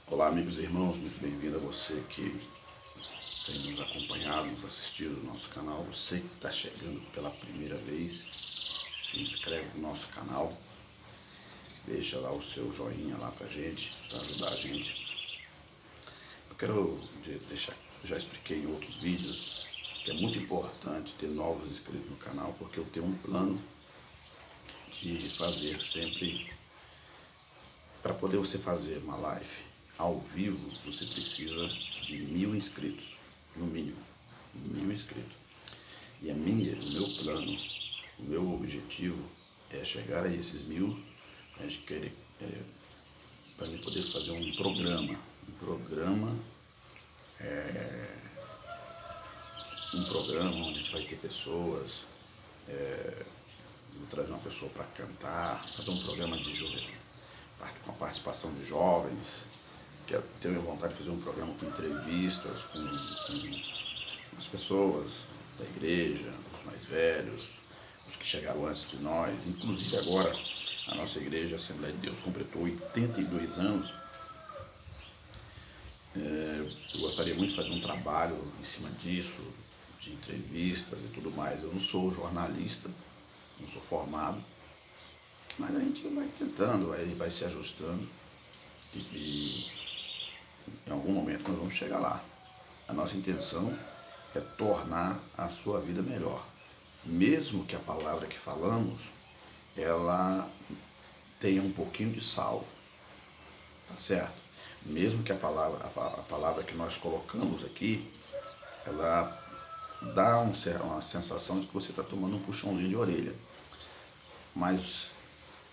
Olá, amigos e irmãos, muito bem-vindo a você que tem nos acompanhado, nos assistido no nosso canal. Você que está chegando pela primeira vez, se inscreve no nosso canal, deixa lá o seu joinha lá pra gente, para ajudar a gente. Eu quero deixar, já expliquei em outros vídeos, que é muito importante ter novos inscritos no canal, porque eu tenho um plano de fazer sempre, para poder você fazer uma live ao vivo, você precisa de 1000 inscritos, no mínimo, 1000 inscritos. E o meu plano, o meu objetivo é chegar a esses 1000, a gente querer, para mim poder fazer um programa onde a gente vai ter pessoas, vou trazer uma pessoa para cantar, fazer um programa de com a participação de jovens. Tenho vontade de fazer um programa com entrevistas com as pessoas da igreja, os mais velhos, os que chegaram antes de nós. Inclusive agora a nossa igreja, a Assembleia de Deus, completou 82 anos. Eu gostaria muito de fazer um trabalho em cima disso, de entrevistas e tudo mais. Eu não sou jornalista, não sou formado, mas a gente vai tentando, vai se ajustando e em algum momento nós vamos chegar lá. A nossa intenção é tornar a sua vida melhor. Mesmo que a palavra que falamos, ela tenha um pouquinho de sal, tá certo? Mesmo que a palavra que nós colocamos aqui, ela dá uma sensação de que você está tomando um puxãozinho de orelha. Mas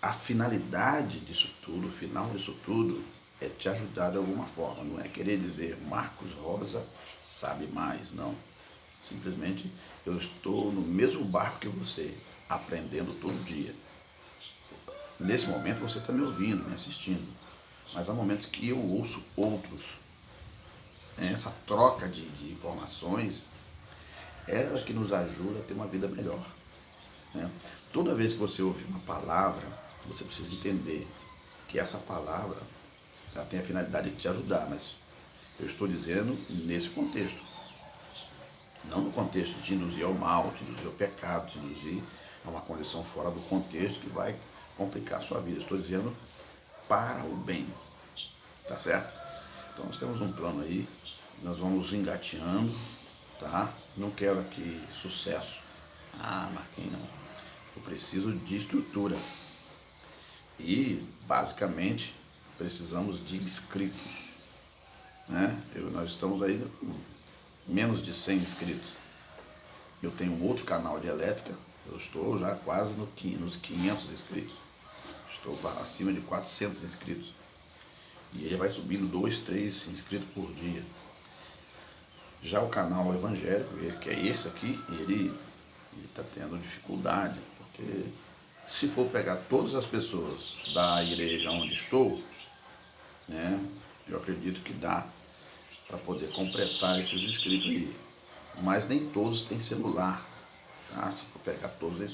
a finalidade disso tudo, o final disso tudo, é te ajudar de alguma forma. Não é querer dizer Marcos Rosa sabe mais, não. Simplesmente eu estou no mesmo barco que você, aprendendo todo dia. Nesse momento você está me ouvindo, me assistindo, mas há momentos que eu ouço outros. Essa troca de informações é ela que nos ajuda a ter uma vida melhor. Toda vez que você ouve uma palavra, você precisa entender que essa palavra ela tem a finalidade de te ajudar, mas eu estou dizendo nesse contexto. Não no contexto de te induzir ao mal, te induzir ao pecado, te induzir a uma condição fora do contexto que vai complicar a sua vida. Estou dizendo para o bem, tá certo? Então nós temos um plano aí, nós vamos engateando, tá? Não quero aqui sucesso. Marquinhos, não. Eu preciso de estrutura. E, basicamente, precisamos de inscritos. Nós estamos aí com menos de 100 inscritos. Eu tenho um outro canal de elétrica, eu estou já quase nos 500 inscritos. Estou acima de 400 inscritos. E ele vai subindo 2, 3 inscritos por dia. Já o canal evangélico, que é esse aqui, ele está tendo dificuldade, porque se for pegar todas as pessoas da igreja onde estou, eu acredito que dá para poder completar esses inscritos aí. Mas nem todos têm celular, tá? Se for pegar todos, é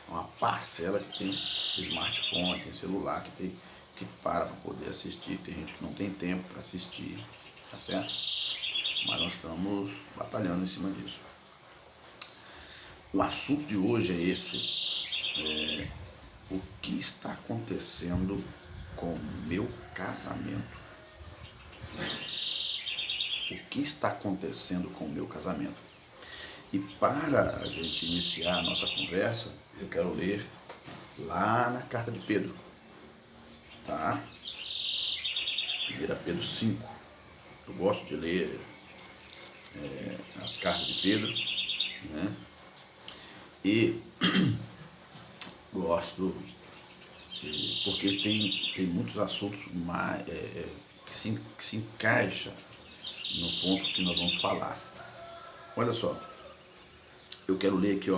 uma parcela que tem smartphone, tem celular, que para poder assistir. Tem gente que não tem tempo para assistir, tá certo? Mas nós estamos batalhando em cima disso. O assunto de hoje é esse. O que está acontecendo com o meu casamento? O que está acontecendo com o meu casamento? E para a gente iniciar a nossa conversa, eu quero ler lá na carta de Pedro, tá? 1 Pedro 5. Eu gosto de ler as cartas de Pedro, né? E gosto porque tem muitos assuntos que se encaixam no ponto que nós vamos falar. Olha só, eu quero ler aqui,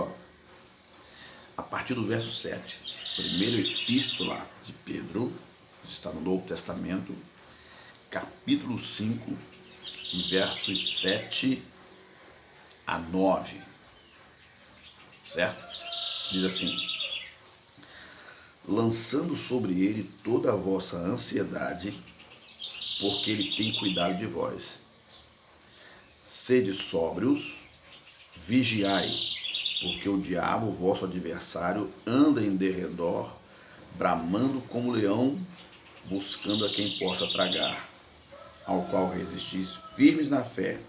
a partir do verso 7, primeira epístola de Pedro, está no Novo Testamento, capítulo 5, versos 7 a 9, certo? Diz assim: lançando sobre ele toda a vossa ansiedade, porque ele tem cuidado de vós. Sede sóbrios, vigiai, porque o diabo, vosso adversário, anda em derredor, bramando como leão, buscando a quem possa tragar, ao qual resistis firmes na fé,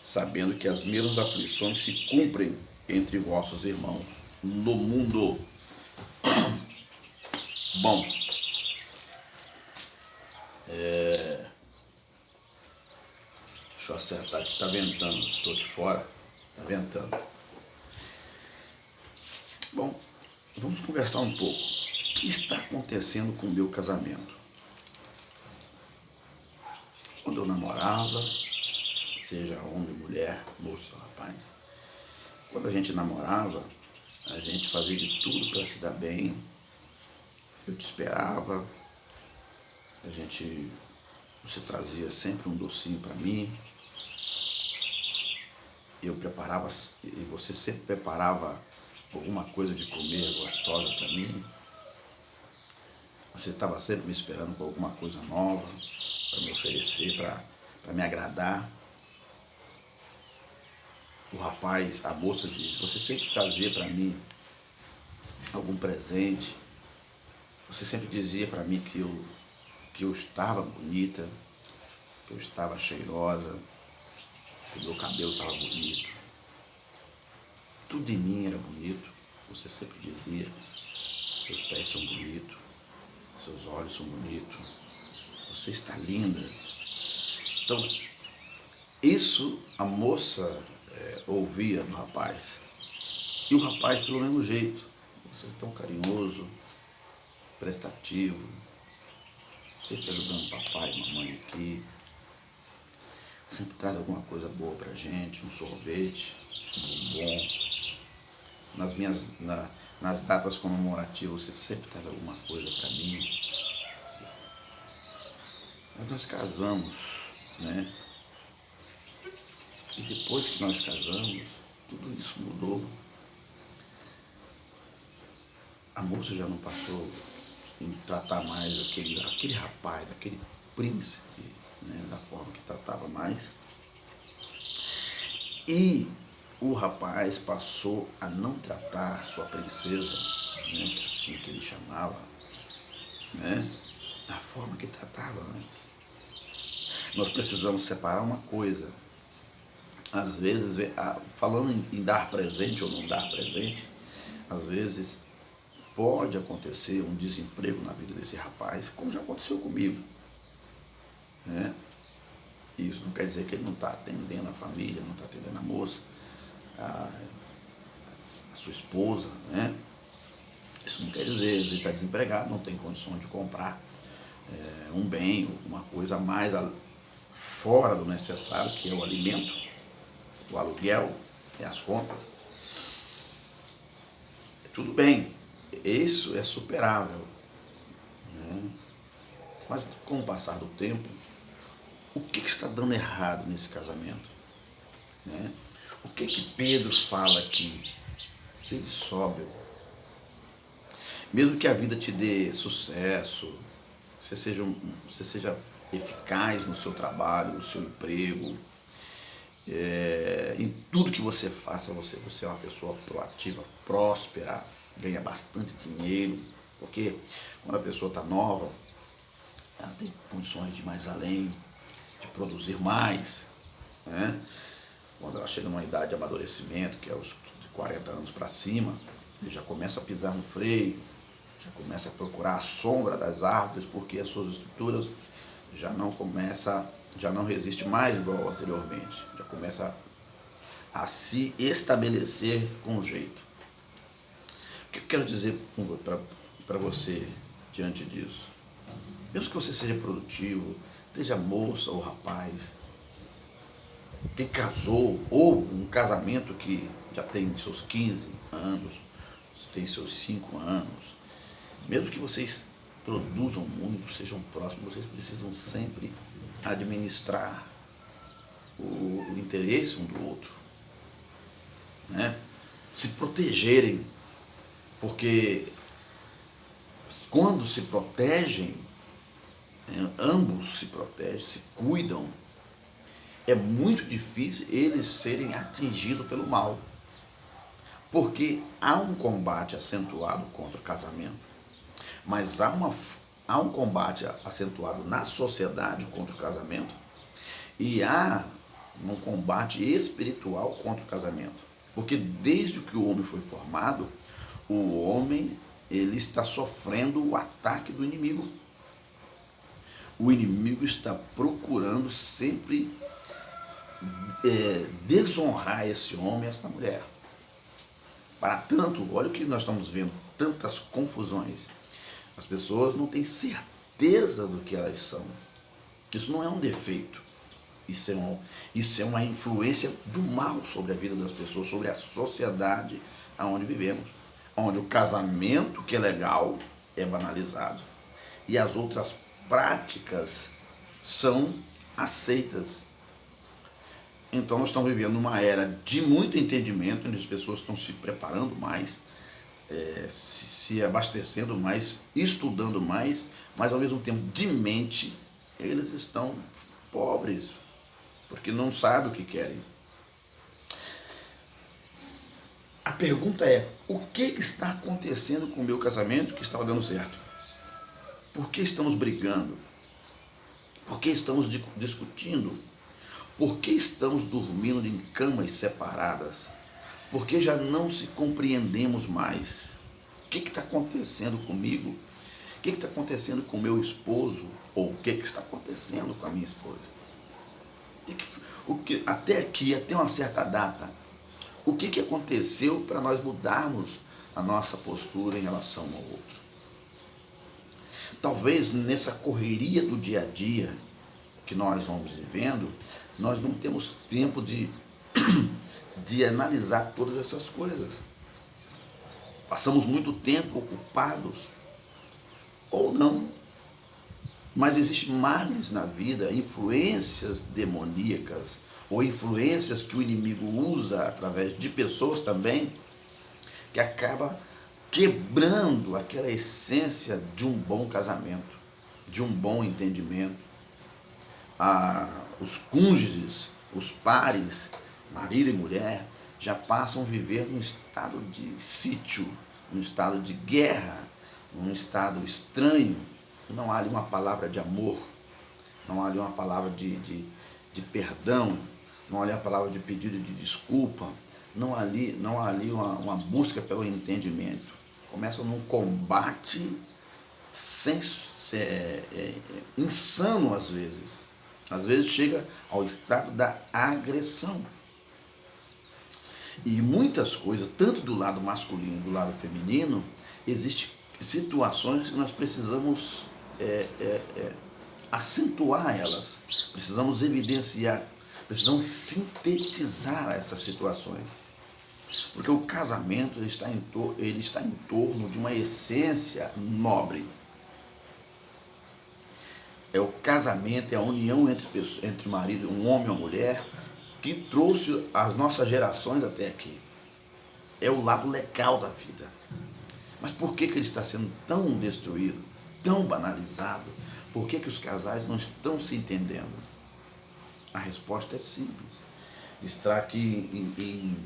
sabendo que as mesmas aflições se cumprem entre vossos irmãos no mundo. Bom, deixa eu acertar aqui, tá ventando, estou aqui fora, tá ventando. Bom, vamos conversar um pouco. O que está acontecendo com o meu casamento? Quando eu namorava, seja homem, mulher, moço, rapaz, quando a gente namorava, a gente fazia de tudo para se dar bem. Eu te esperava, você trazia sempre um docinho para mim, eu preparava, e você sempre preparava alguma coisa de comer gostosa para mim. Você estava sempre me esperando com alguma coisa nova para me oferecer, para me agradar. O rapaz, a moça diz, você sempre trazia para mim algum presente. Você sempre dizia para mim que eu estava bonita, que eu estava cheirosa, que o meu cabelo estava bonito. Tudo em mim era bonito. Você sempre dizia, seus pés são bonitos, seus olhos são bonitos, você está linda. Então, isso a moça ouvia do rapaz. E o rapaz, pelo mesmo jeito, você é tão carinhoso, prestativo, sempre ajudando papai e mamãe aqui, sempre traz alguma coisa boa pra gente, um sorvete, um bombom. Nas datas comemorativas, você sempre traz alguma coisa pra mim. Mas nós casamos, né? E depois que nós casamos, tudo isso mudou. A moça já não passou em tratar mais aquele rapaz, aquele príncipe, né, da forma que tratava mais. E o rapaz passou a não tratar sua princesa, né, assim que ele chamava, né, da forma que tratava antes. Nós precisamos separar uma coisa. Às vezes, falando em dar presente ou não dar presente, às vezes pode acontecer um desemprego na vida desse rapaz, como já aconteceu comigo, né? Isso não quer dizer que ele não está atendendo a família, não está atendendo a moça, a sua esposa, né? Isso não quer dizer, ele está desempregado, não tem condições de comprar um bem, uma coisa a mais fora do necessário, que é o alimento, o aluguel e as contas. Tudo bem, isso é superável, né? Mas com o passar do tempo, o que está dando errado nesse casamento, né? O que Pedro fala aqui? Sede sóbrio. Mesmo que a vida te dê sucesso, você seja eficaz no seu trabalho, no seu emprego, em tudo que você faça, você é uma pessoa proativa, próspera, ganha bastante dinheiro, porque quando a pessoa está nova, ela tem condições de ir mais além, de produzir mais, né? Quando ela chega numa idade de amadurecimento, que é os de 40 anos para cima, ele já começa a pisar no freio, já começa a procurar a sombra das árvores, porque as suas estruturas já não resiste mais igual anteriormente, já começa a se estabelecer com jeito. O que eu quero dizer para você diante disso? Mesmo que você seja produtivo, seja moça ou rapaz, que casou, ou um casamento que já tem seus 15 anos, tem seus 5 anos, mesmo que vocês produzam muito, sejam próximos, vocês precisam sempre administrar o interesse um do outro, né? Se protegerem, porque quando se protegem, ambos se protegem, se cuidam, é muito difícil eles serem atingidos pelo mal. Porque há um combate acentuado contra o casamento, mas há um combate acentuado na sociedade contra o casamento e há um combate espiritual contra o casamento. Porque desde que o homem foi formado, o homem ele está sofrendo o ataque do inimigo. O inimigo está procurando sempre desonrar esse homem e essa mulher. Para tanto, olha o que nós estamos vendo, tantas confusões. As pessoas não têm certeza do que elas são. Isso não é um defeito. Isso é uma influência do mal sobre a vida das pessoas, sobre a sociedade onde vivemos. Onde o casamento, que é legal, é banalizado. E as outras práticas são aceitas. Então nós estamos vivendo uma era de muito entendimento, onde as pessoas estão se preparando mais, se abastecendo mais, estudando mais, mas ao mesmo tempo de mente eles estão pobres, porque não sabem o que querem. A pergunta é, o que está acontecendo com o meu casamento que estava dando certo? Por que estamos brigando? Por que estamos discutindo? Por que estamos dormindo em camas separadas? Por que já não se compreendemos mais? O que está acontecendo comigo? O que está acontecendo com meu esposo? Ou o que está acontecendo com a minha esposa? Até aqui, até uma certa data, o que aconteceu para nós mudarmos a nossa postura em relação ao outro? Talvez nessa correria do dia a dia que nós vamos vivendo, nós não temos tempo de analisar todas essas coisas. Passamos muito tempo ocupados, ou não, mas existem males na vida, influências demoníacas, ou influências que o inimigo usa através de pessoas também, que acaba quebrando aquela essência de um bom casamento, de um bom entendimento. Os cônjuges, os pares, marido e mulher, já passam a viver num estado de sítio, num estado de guerra, num estado estranho. Não há ali uma palavra de amor, não há ali uma palavra de perdão, não há ali a palavra de pedido de desculpa, não há ali uma busca pelo entendimento. Começa num combate insano às vezes. Às vezes chega ao estado da agressão. E muitas coisas, tanto do lado masculino e do lado feminino, existem situações que nós precisamos acentuar elas, precisamos evidenciar, precisamos sintetizar essas situações. Porque o casamento ele está em torno de uma essência nobre. O casamento, é a união entre marido, um homem e uma mulher, que trouxe as nossas gerações até aqui. É o lado legal da vida. Mas por que ele está sendo tão destruído, tão banalizado? Por que os casais não estão se entendendo? A resposta é simples. Está aqui em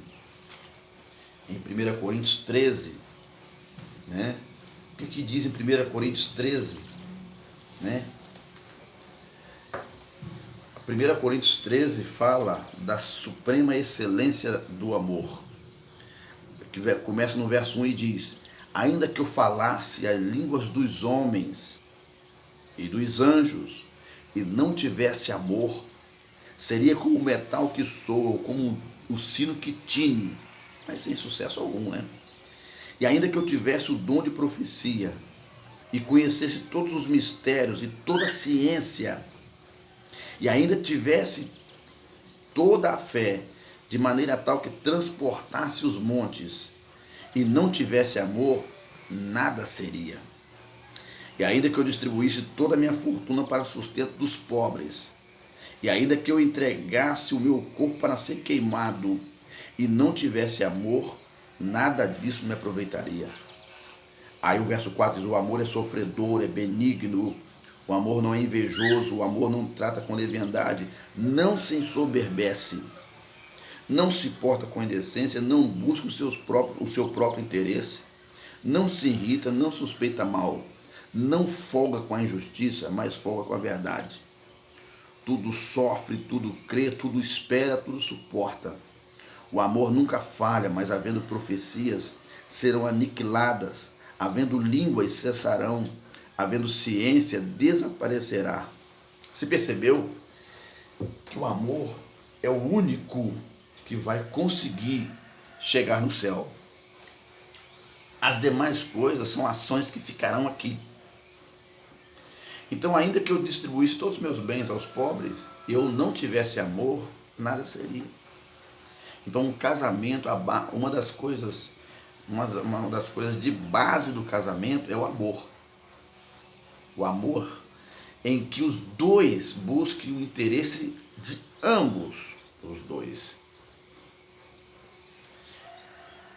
1 Coríntios 13. Né? O que diz em 1 Coríntios 13? Né? 1 Coríntios 13 fala da suprema excelência do amor. Que começa no verso 1 e diz: ainda que eu falasse as línguas dos homens e dos anjos e não tivesse amor, seria como o metal que soa, ou como o sino que tine, mas sem sucesso algum, né? E ainda que eu tivesse o dom de profecia e conhecesse todos os mistérios e toda a ciência, e ainda tivesse toda a fé, de maneira tal que transportasse os montes, e não tivesse amor, nada seria. E ainda que eu distribuísse toda a minha fortuna para sustento dos pobres, e ainda que eu entregasse o meu corpo para ser queimado, e não tivesse amor, nada disso me aproveitaria. Aí o verso 4 diz: o amor é sofredor, é benigno, O amor não é invejoso, o amor não trata com leviandade, não se ensoberbece, não se porta com indecência, não busca o seu próprio interesse, não se irrita, não suspeita mal, não folga com a injustiça, mas folga com a verdade. Tudo sofre, tudo crê, tudo espera, tudo suporta. O amor nunca falha, mas havendo profecias, serão aniquiladas, havendo línguas, cessarão, havendo ciência, desaparecerá. Você percebeu que o amor é o único que vai conseguir chegar no céu? As demais coisas são ações que ficarão aqui. Então, ainda que eu distribuísse todos os meus bens aos pobres e eu não tivesse amor, nada seria. Então, um casamento, uma das coisas de base do casamento é o amor. O amor em que os dois busquem o interesse de ambos os dois.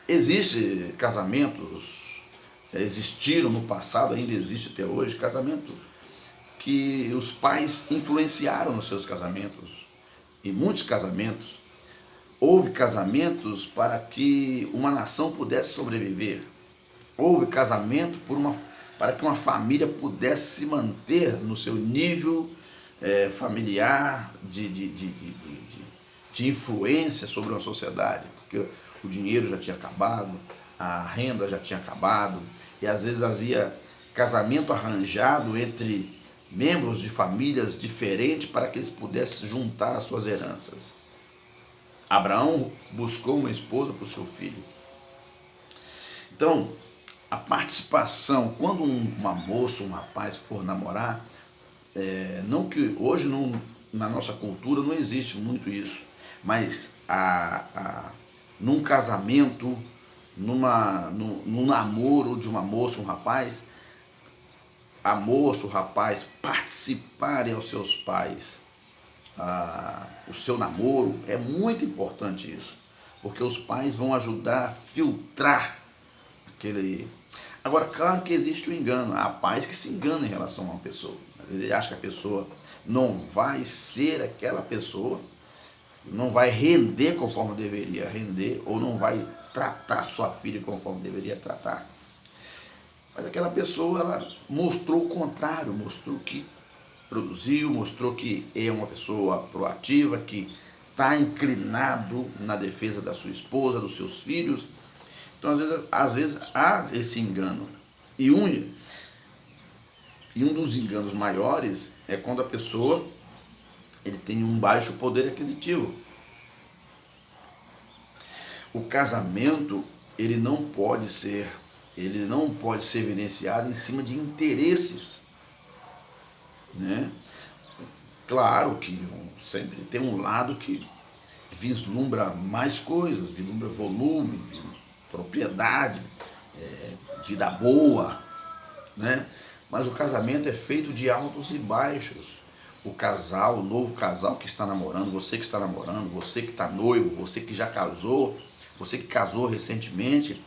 Existem casamentos, existiram no passado, ainda existe até hoje, casamentos que os pais influenciaram nos seus casamentos. E muitos casamentos, houve casamentos para que uma nação pudesse sobreviver. Houve casamento para que uma família pudesse se manter no seu nível familiar de influência sobre uma sociedade, porque o dinheiro já tinha acabado, a renda já tinha acabado, e às vezes havia casamento arranjado entre membros de famílias diferentes para que eles pudessem juntar as suas heranças. Abraão buscou uma esposa para o seu filho. Então, a participação, quando uma moça, um rapaz for namorar, não que hoje na nossa cultura não existe muito isso, mas num casamento, num namoro de uma moça, um rapaz, a moça, o rapaz participarem aos seus pais, o seu namoro, é muito importante isso, porque os pais vão ajudar a filtrar aquele. Agora, claro que existe o engano, há pais que se enganam em relação a uma pessoa, ele acha que a pessoa não vai ser aquela pessoa, não vai render conforme deveria render, ou não vai tratar sua filha conforme deveria tratar. Mas aquela pessoa, ela mostrou o contrário, mostrou que produziu, mostrou que é uma pessoa proativa, que está inclinado na defesa da sua esposa, dos seus filhos. Então, às vezes há esse engano. E um dos enganos maiores é quando a pessoa ele tem um baixo poder aquisitivo. O casamento ele não pode ser evidenciado em cima de interesses, né? Claro que sempre tem um lado que vislumbra mais coisas, vislumbra volume, propriedade, vida boa, né? Mas o casamento é feito de altos e baixos. O novo casal que está namorando, você que está namorando, você que está noivo, você que já casou, você que casou recentemente,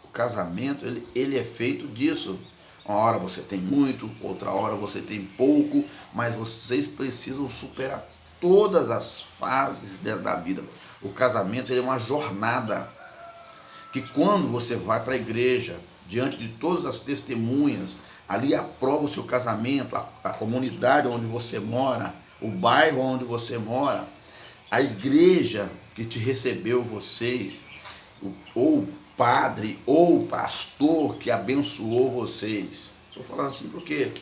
o casamento ele é feito disso. Uma hora você tem muito, outra hora você tem pouco, mas vocês precisam superar todas as fases da vida. O casamento é uma jornada que quando você vai para a igreja, diante de todas as testemunhas, ali aprova o seu casamento, a comunidade onde você mora, o bairro onde você mora, a igreja que te recebeu vocês, ou o padre ou o pastor que abençoou vocês. Estou falando assim porque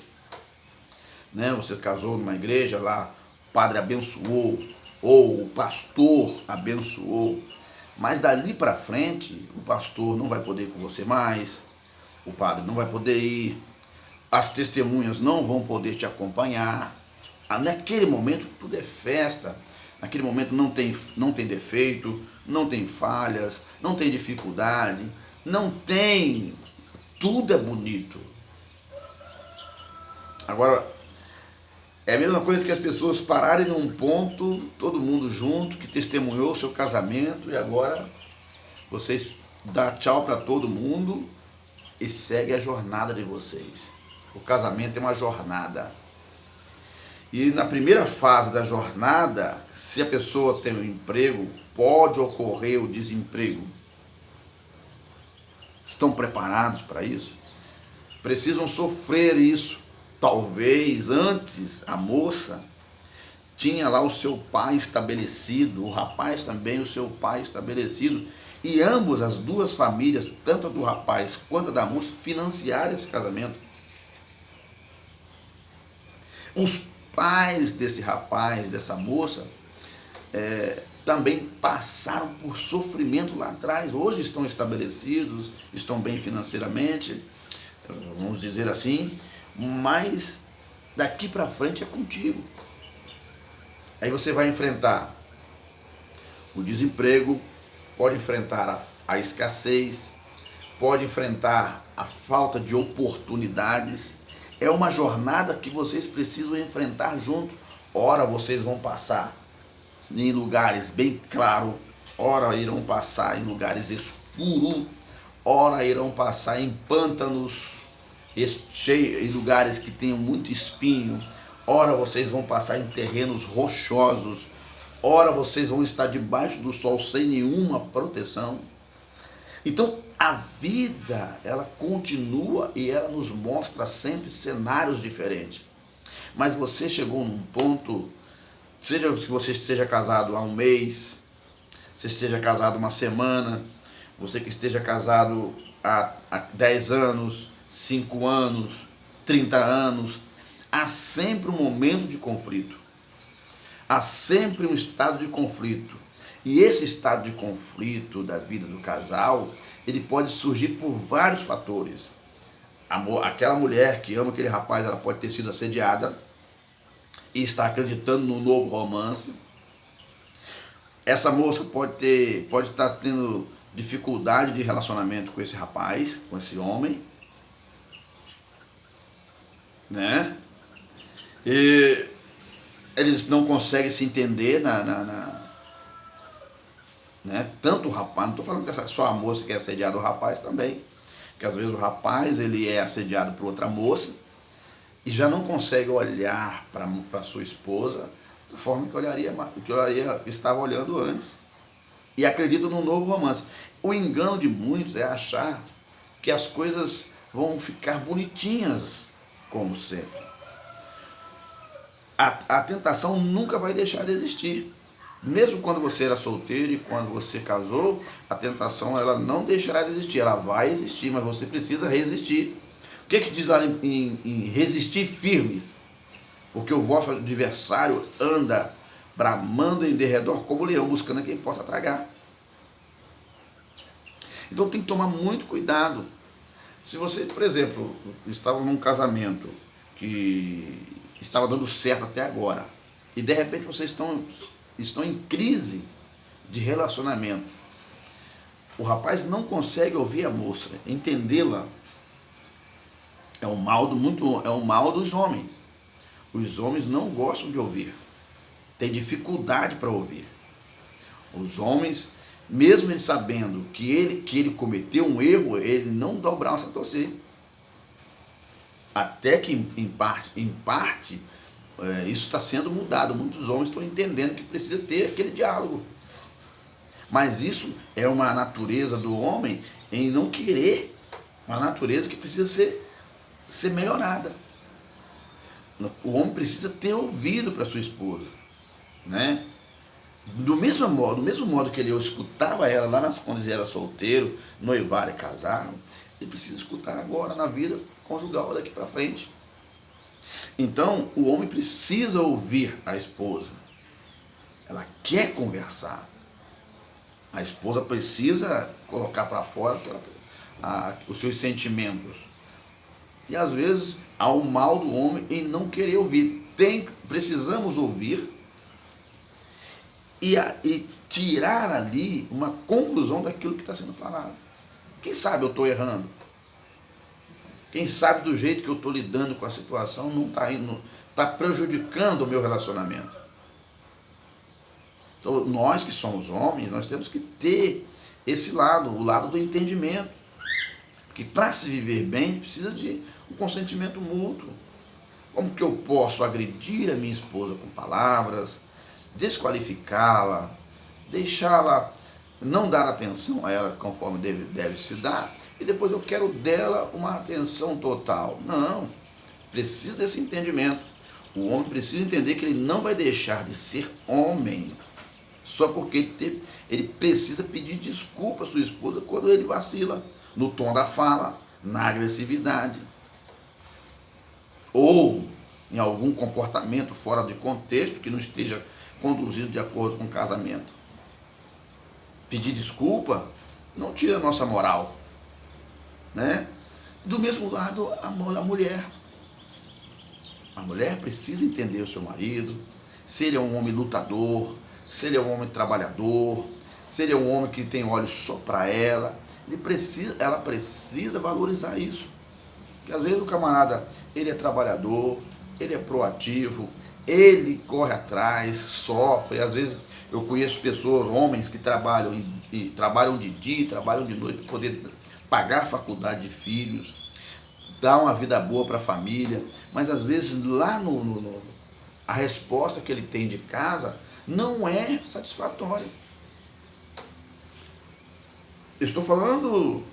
você casou numa igreja lá, o padre abençoou, ou o pastor abençoou, mas dali para frente o pastor não vai poder ir com você mais, o padre não vai poder ir, as testemunhas não vão poder te acompanhar. Naquele momento tudo é festa, naquele momento não tem defeito, não tem falhas, não tem dificuldade, tudo é bonito. Agora, é a mesma coisa que as pessoas pararem num ponto, todo mundo junto, que testemunhou o seu casamento, e agora vocês dão tchau para todo mundo e segue a jornada de vocês. O casamento é uma jornada. E na primeira fase da jornada, se a pessoa tem um emprego, pode ocorrer o desemprego. Estão preparados para isso? Precisam sofrer isso. Talvez antes a moça tinha lá o seu pai estabelecido, o rapaz também o seu pai estabelecido, e ambos, as duas famílias, tanto a do rapaz quanto a da moça, financiaram esse casamento. Os pais desse rapaz, dessa moça, também passaram por sofrimento lá atrás. Hoje estão estabelecidos, estão bem financeiramente, vamos dizer assim, mas daqui para frente é contigo. Aí você vai enfrentar o desemprego, pode enfrentar a escassez, pode enfrentar a falta de oportunidades. É uma jornada que vocês precisam enfrentar junto. Ora vocês vão passar em lugares bem claros, ora irão passar em lugares escuros, ora irão passar em pântanos, em lugares que tenham muito espinho, ora vocês vão passar em terrenos rochosos, ora vocês vão estar debaixo do sol sem nenhuma proteção. Então a vida, ela continua e ela nos mostra sempre cenários diferentes. Mas você chegou num ponto, seja que você esteja casado há um mês, você esteja casado uma semana, você que esteja casado há 10 anos, 5 anos, 30 anos, há sempre um momento de conflito. Há sempre um estado de conflito. E esse estado de conflito da vida do casal, ele pode surgir por vários fatores. Aquela mulher que ama aquele rapaz, ela pode ter sido assediada e está acreditando no novo romance. Essa moça pode estar tendo dificuldade de relacionamento com esse rapaz, com esse homem, né? E eles não conseguem se entender né? Tanto o rapaz, não estou falando que é só a moça que é assediada, o rapaz também, que às vezes o rapaz ele é assediado por outra moça e já não consegue olhar para sua esposa da forma que estava olhando antes, e acredita num novo romance. O engano de muitos é achar que as coisas vão ficar bonitinhas como sempre. A tentação nunca vai deixar de existir. Mesmo quando você era solteiro e quando você casou, a tentação ela não deixará de existir, ela vai existir, mas você precisa resistir. O que diz lá em resistir firmes? Porque o vosso adversário anda bramando em derredor como leão, buscando quem possa tragar. Então tem que tomar muito cuidado. Se você, por exemplo, estava num casamento que estava dando certo até agora, e de repente vocês estão em crise de relacionamento, o rapaz não consegue ouvir a moça, entendê-la. É um mal dos homens. Os homens não gostam de ouvir, têm dificuldade para ouvir. Os homens, mesmo ele sabendo que ele cometeu um erro, ele não dá o braço a torcer. Até que em parte isso está sendo mudado. Muitos homens estão entendendo que precisa ter aquele diálogo. Mas isso é uma natureza do homem em não querer, uma natureza que precisa ser melhorada. O homem precisa ter ouvido para sua esposa, né? Do mesmo modo que ele escutava ela lá quando ele era solteiro, noivaram e casaram, ele precisa escutar agora na vida conjugal daqui para frente. Então, o homem precisa ouvir a esposa. Ela quer conversar. A esposa precisa colocar para fora os seus sentimentos. E às vezes há o mal do homem em não querer ouvir. Precisamos ouvir e tirar ali uma conclusão daquilo que está sendo falado. Quem sabe eu estou errando? Quem sabe do jeito que eu estou lidando com a situação não está prejudicando o meu relacionamento. Então, nós que somos homens, nós temos que ter esse lado, o lado do entendimento. Porque para se viver bem, precisa de um consentimento mútuo. Como que eu posso agredir a minha esposa com palavras, desqualificá-la, deixá-la, não dar atenção a ela conforme deve se dar, e depois eu quero dela uma atenção total. Não, precisa desse entendimento. O homem precisa entender que ele não vai deixar de ser homem só porque ele precisa pedir desculpa à sua esposa quando ele vacila no tom da fala, na agressividade, ou em algum comportamento fora de contexto que não esteja conduzido de acordo com o casamento. Pedir desculpa não tira a nossa moral, né? Do mesmo lado, a mulher. A mulher precisa entender o seu marido, se ele é um homem lutador, se ele é um homem trabalhador, se ele é um homem que tem olhos só para ela. Ela precisa valorizar isso. Porque às vezes o camarada, ele é trabalhador, ele é proativo, ele corre atrás, sofre. Às vezes eu conheço pessoas, homens que trabalham de dia, trabalham de noite para poder pagar a faculdade de filhos, dar uma vida boa para a família, mas às vezes lá a resposta que ele tem de casa não é satisfatória. Eu estou falando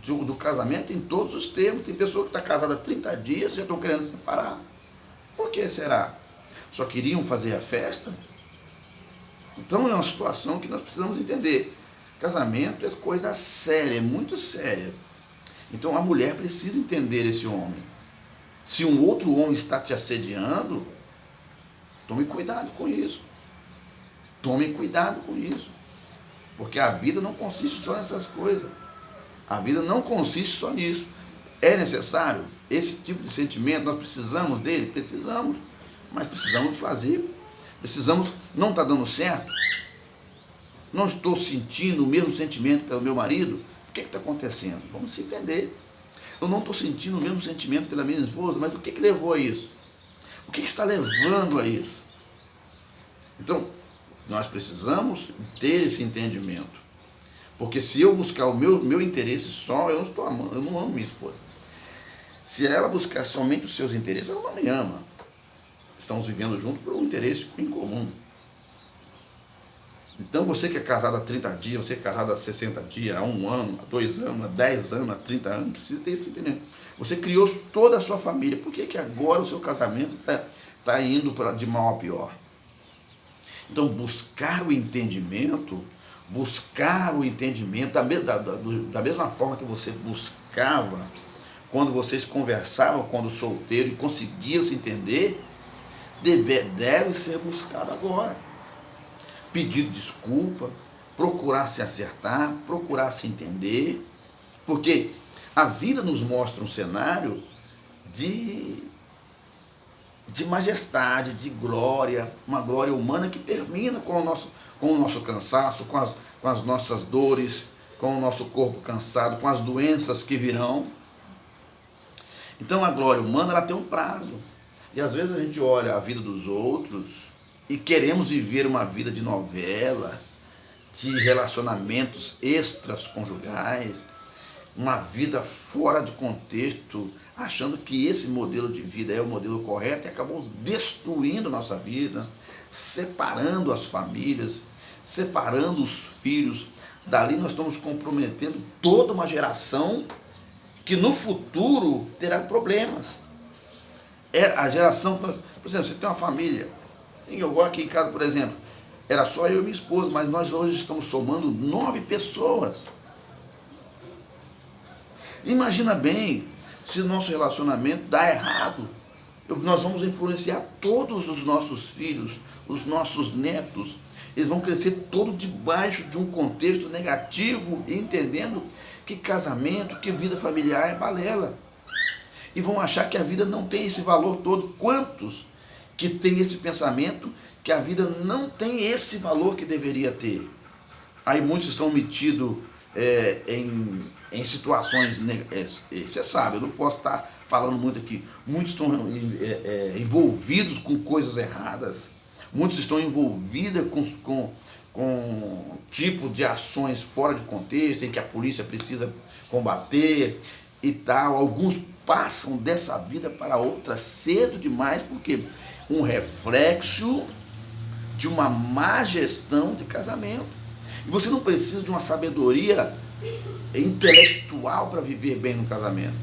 do casamento em todos os termos. Tem pessoa que está casada há 30 dias e já estão querendo se separar. Por que será? Só queriam fazer a festa? Então é uma situação que nós precisamos entender. Casamento é coisa séria, é muito séria. Então a mulher precisa entender esse homem. Se um outro homem está te assediando, tome cuidado com isso. Tome cuidado com isso. Porque a vida não consiste só nessas coisas. A vida não consiste só nisso. É necessário esse tipo de sentimento, nós precisamos dele? Precisamos. Mas precisamos fazer. Precisamos, não está dando certo? Não estou sentindo o mesmo sentimento pelo meu marido? O que está acontecendo? Vamos se entender. Eu não estou sentindo o mesmo sentimento pela minha esposa, mas o que levou a isso? O que está levando a isso? Então, nós precisamos ter esse entendimento. Porque se eu buscar o meu interesse só, eu não amo minha esposa. Se ela buscar somente os seus interesses, ela não me ama. Estamos vivendo juntos por um interesse em comum. Então você que é casado há 30 dias, você que é casado há 60 dias, há 1 ano, há 2 anos, há 10 anos, há 30 anos, precisa ter esse entendimento. Você criou toda a sua família. Por que agora o seu casamento está indo de mal a pior? Então buscar o entendimento da mesma forma que você buscava quando vocês conversavam quando solteiro e conseguiam se entender, deve ser buscado agora. Pedir desculpa, procurar se acertar, procurar se entender, porque a vida nos mostra um cenário de majestade, de glória, uma glória humana que termina com o nosso cansaço, com as nossas dores, com o nosso corpo cansado, com as doenças que virão. Então a glória humana ela tem um prazo. E às vezes a gente olha a vida dos outros e queremos viver uma vida de novela, de relacionamentos extraconjugais, uma vida fora de contexto, achando que esse modelo de vida é o modelo correto e acabou destruindo nossa vida, separando as famílias, separando os filhos. Dali nós estamos comprometendo toda uma geração que no futuro terá problemas. É a geração, por exemplo, você tem uma família, eu aqui em casa, por exemplo, era só eu e minha esposa, mas nós hoje estamos somando 9 pessoas. Imagina bem, se o nosso relacionamento dá errado, nós vamos influenciar todos os nossos filhos, os nossos netos, eles vão crescer todo debaixo de um contexto negativo, entendendo que casamento, que vida familiar é balela. E vão achar que a vida não tem esse valor todo. Quantos que tem esse pensamento que a vida não tem esse valor que deveria ter? Aí muitos estão metidos em situações, você sabe, eu não posso estar falando muito aqui, muitos estão envolvidos com coisas erradas, muitos estão envolvidos com tipo de ações fora de contexto, em que a polícia precisa combater e tal, alguns passam dessa vida para outra cedo demais, porque um reflexo de uma má gestão de casamento. E você não precisa de uma sabedoria intelectual para viver bem no casamento.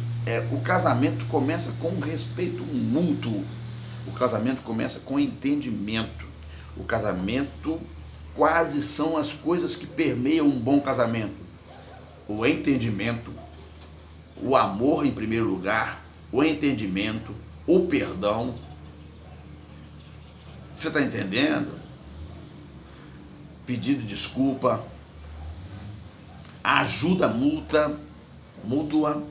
O casamento começa com um respeito mútuo. O casamento começa com entendimento. O casamento quase são as coisas que permeiam um bom casamento. O entendimento, o amor em primeiro lugar, o entendimento, o perdão. Você está entendendo? Pedido de desculpa, a ajuda mútua.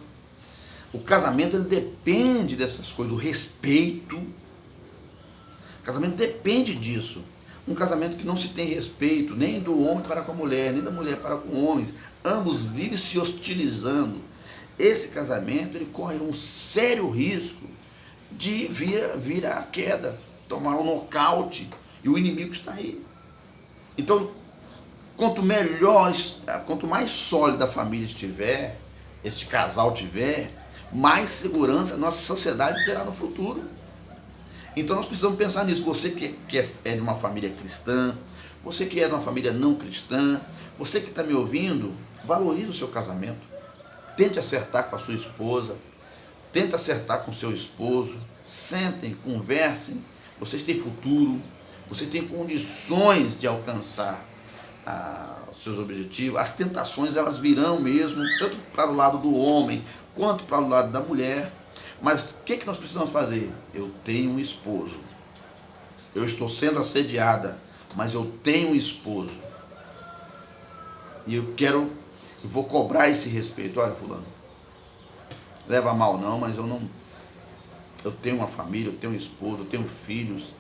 O casamento ele depende dessas coisas, o respeito. O casamento depende disso. Um casamento que não se tem respeito, nem do homem para com a mulher, nem da mulher para com o homem, ambos vivem se hostilizando. Esse casamento ele corre um sério risco de vir à queda, tomar um nocaute, e o inimigo está aí. Então, quanto mais sólida a família estiver, este casal tiver, mais segurança a nossa sociedade terá no futuro. Então nós precisamos pensar nisso. Você que é de uma família cristã, você que é de uma família não cristã, você que está me ouvindo, valorize o seu casamento. Tente acertar com a sua esposa, tente acertar com o seu esposo, sentem, conversem. Vocês têm futuro, vocês têm condições de alcançar os seus objetivos. As tentações elas virão mesmo, tanto para o lado do homem, quanto para o lado da mulher. Mas o que nós precisamos fazer? Eu tenho um esposo. Eu estou sendo assediada, mas eu tenho um esposo. E eu vou cobrar esse respeito. Olha, fulano, leva a mal não, mas eu tenho uma família, eu tenho um esposo, eu tenho filhos.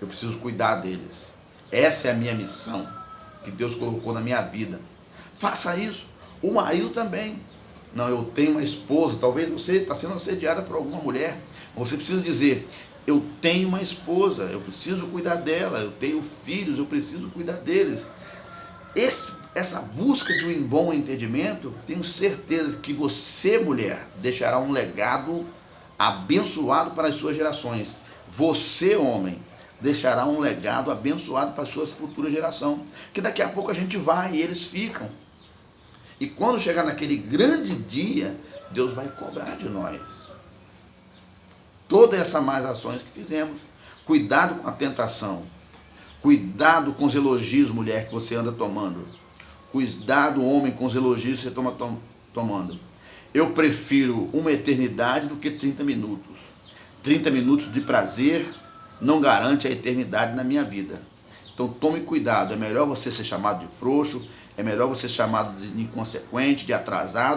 Eu preciso cuidar deles. Essa é a minha missão que Deus colocou na minha vida. Faça isso. O marido também. Não, eu tenho uma esposa. Talvez você está sendo assediada por alguma mulher. Você precisa dizer, eu tenho uma esposa, eu preciso cuidar dela. Eu tenho filhos, eu preciso cuidar deles. Essa busca de um bom entendimento, tenho certeza que você, mulher, deixará um legado abençoado para as suas gerações. Você, homem, deixará um legado abençoado para as suas futuras gerações. Que daqui a pouco a gente vai e eles ficam. E quando chegar naquele grande dia, Deus vai cobrar de nós todas essas más ações que fizemos. Cuidado com a tentação. Cuidado com os elogios, mulher, que você anda tomando. Cuidado, homem, com os elogios que você toma tomando. Eu prefiro uma eternidade do que 30 minutos. 30 minutos de prazer não garante a eternidade na minha vida. Então tome cuidado. É melhor você ser chamado de frouxo, é melhor você ser chamado de inconsequente, de atrasado,